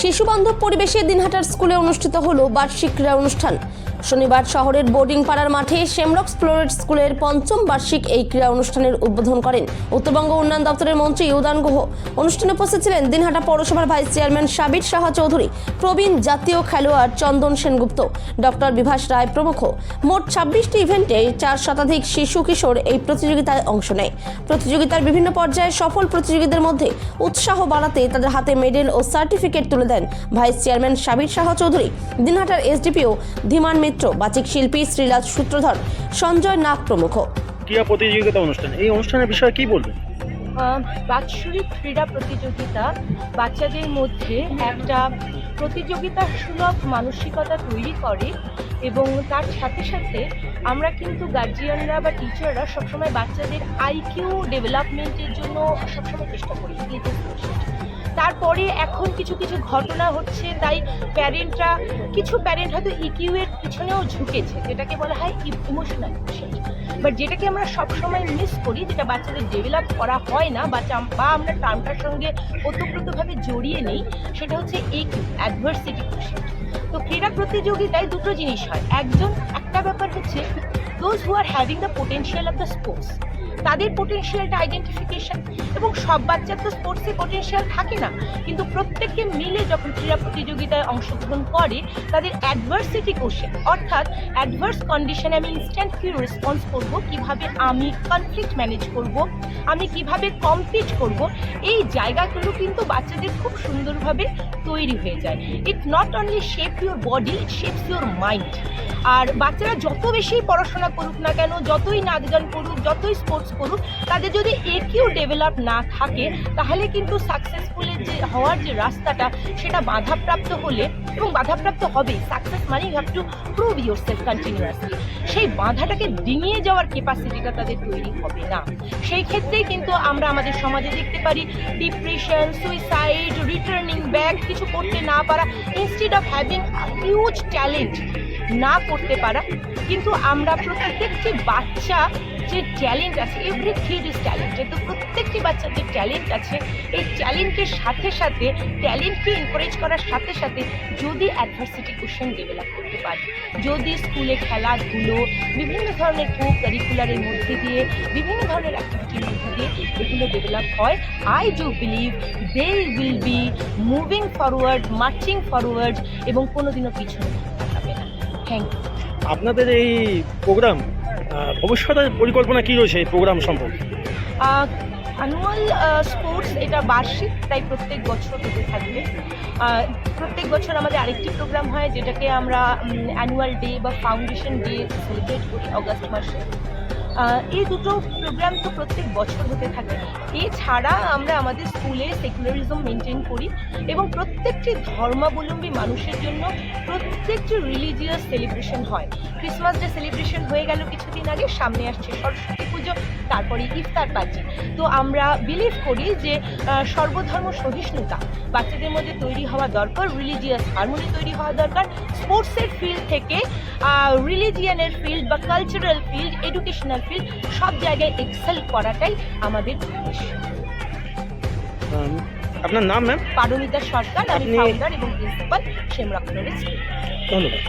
শিশুবান্ধব পরিবেশে দিনহাটার স্কুলে অনুষ্ঠিত হলো বার্ষিক ক্রীড়া অনুষ্ঠান। শনিবার শহরের বোর্ডিং পাড়ার মাঠে শেমরক্স ফ্লোরেট স্কুলের পঞ্চম বার্ষিক এই ক্রীড়া অনুষ্ঠানের উদ্বোধন করেন উত্তরবঙ্গ উন্নয়ন দপ্তরের মন্ত্রী উদয়ন গুহ। অনুষ্ঠানে উপস্থিত ছিলেন দিনহাটা পৌরসভার ভাইস চেয়ারম্যান সাবির সাহা চৌধুরী, প্রবীণ জাতীয় খেলোয়াড় চন্দন সেনগুপ্ত, ডক্টর বিভাস রায় প্রমুখ। মোট 26টি ইভেন্টে 4 শতাধিক শিশু কিশোর এই প্রতিযোগিতায় অংশ নেয়। প্রতিযোগিতার বিভিন্ন পর্যায়ে সফল প্রতিযোগীদের মধ্যে উৎসাহ বাড়াতে তাদের হাতে মেডেল ও সার্টিফিকেট তুলে দেন ভাইস চেয়ারম্যান সাবির সাহা চৌধুরী, দিনহাটার এসডিপিও ধীমান মিত্র, বাচিক শিল্পী শ্রীরাজ সূত্রধর, সঞ্জয় নাগ প্রমুখ। ক্রীড়া প্রতিযোগিতা অনুষ্ঠান, এই অনুষ্ঠানের বিষয়ে কি বলবেন? বাৎসরিক ক্রীড়া প্রতিযোগিতা বাচ্চাদের মধ্যে একটা প্রতিযোগিতা সুলভ মানসিকতা তৈরি করে এবং তার সাথে সাথে আমরা কিন্তু গার্জিয়ানরা বা টিচাররা সবসময় বাচ্চাদের আইকিউ ডেভেলপমেন্টের জন্য সবসময় চেষ্টা করি। তারপরে এখন কিছু কিছু ঘটনা হচ্ছে, তাই কিছু প্যারেন্ট হয়তো ইকিউ এর পিছনেও ঝুঁকেছে, যেটাকে বলা হয় ইমোশনাল কোশেন্ট। বাট যেটাকে আমরা সবসময় মিস করি, যেটা বাচ্চাদের ডেভেলপ করা হয় না বা আমরা টার্মটার সঙ্গে ওতপ্রোতভাবে জড়িয়ে নেই, সেটা হচ্ছে ইকিউ, অ্যাডভার্সিটি কোশেন্ট। তো ক্রীড়া প্রতিযোগিতায় দুটো জিনিস হয়। একটা ব্যাপার হচ্ছে those who are having the potential of the sports, তাদের পোটেনশিয়ালটা আইডেন্টিফিকেশন। এবং সব বাচ্চার তো স্পোর্টসে পোটেনশিয়াল থাকে না, কিন্তু প্রত্যেককে মিলে যখন ক্রীড়া প্রতিযোগিতায় অংশগ্রহণ করে তাদের অ্যাডভার্সিটি কোশেন্ট, অর্থাৎ অ্যাডভার্স কন্ডিশনে আমি ইনস্ট্যান্ট কি রেসপন্স করব, কিভাবে আমি কনফ্লিক্ট ম্যানেজ করব, আমি কিভাবে কম্পিট করব, এই জায়গাগুলো কিন্তু বাচ্চাদের খুব সুন্দরভাবে তৈরি হয়ে যায়। It not only shape your body, it shapes your mind. আর বাচ্চারা যত বেশি পড়াশোনা করুক না কেন, যতই নাচ গান করুক, যতই স্পোর্টস করুক, তাদের যদি একিউ ডেভেলপ না থাকে তাহলে কিন্তু সাকসেসফুলের হওয়ার যে রাস্তাটা সেটা বাধাপ্রাপ্ত হলে, এবং বাধাপ্রাপ্ত হবে। সাকসেস মানে you have to prove yourself continuously. সেই বাধাটাকে ডিঙিয়ে যাওয়ার ক্যাপাসিটিটা তাদের তৈরি হবে না। সেই ক্ষেত্রেই কিন্তু আমরা আমাদের সমাজে দেখতে পারি ডিপ্রেশন, সুইসাইড, রিটার্নিং ব্যাক, কিছু করতে না পারা, instead of having huge talent না করতে পারা। কিন্তু আমরা প্রত্যেকটি বাচ্চা যে ট্যালেন্ট আছে, এভরি কিড ইজ ট্যালেন্টেড, তো প্রত্যেকটি বাচ্চার যে ট্যালেন্ট আছে, এই ট্যালেন্টের সাথে সাথে ট্যালেন্টকে এনকারেজ করার সাথে সাথে যদি অ্যাডভার্সিটি কোশেন্ট ডেভেলপ করতে পারি, যদি স্কুলে খেলাধুলো বিভিন্ন ধরনের কো কারিকুলারের মধ্যে দিয়ে, বিভিন্ন ধরনের অ্যাক্টিভিটির মধ্যে দিয়ে এগুলো ডেভেলপ হয়, I do believe they will be moving forward, marching forward, এবং কোনোদিনও পিছনে থাকবে না। Thank you. আপনাদের এই প্রোগ্রাম ভবিষ্যতের পরিকল্পনা কি রয়েছে এই প্রোগ্রাম সম্পর্কে? অ্যানুয়াল স্পোর্টস এটা বার্ষিক, তাই প্রত্যেক বছর হতে থাকবে। প্রত্যেক বছর আমাদের আরেকটি প্রোগ্রাম হয়, যেটাকে আমরা অ্যানুয়াল ডে বা ফাউন্ডেশন ডে সেলিব্রেট করি অগাস্ট মাসে। এই দুটো প্রোগ্রাম তো প্রত্যেক বছর হতে থাকে। এছাড়া আমরা আমাদের স্কুলে সেকুলারিজম মেনটেন করি এবং প্রত্যেকটি ধর্মাবলম্বী মানুষের জন্য প্রত্যেকটি রিলিজিয়াস সেলিব্রেশন হয়। ক্রিসমাস ডে সেলিব্রেশন হয়ে গেল কিছুদিন আগে, সামনে আসছে সরস্বতী পুজো, তারপরে ইফতার পার্টি। তো আমরা বিলিভ করি যে সর্বধর্ম সহিষ্ণুতা বাচ্চাদের মধ্যে তৈরি হওয়া দরকার, রিলিজিয়াস হারমোনি তৈরি হওয়া দরকার। স্পোর্টসের ফিল্ড থেকে রিলিজিয়ানের ফিল্ড বা কালচারাল ফিল্ড, এডুকেশনাল ফিল্ড, সব জায়গায় এক্সেল করাটাই আমাদের উদ্দেশ্য। আপনার নাম ম্যাম? পারমিতা সরকার, আমি ফাউন্ডার এবং প্রিন্সিপাল, শেমরক্স ফ্লোরেট স্কুল। ধন্যবাদ।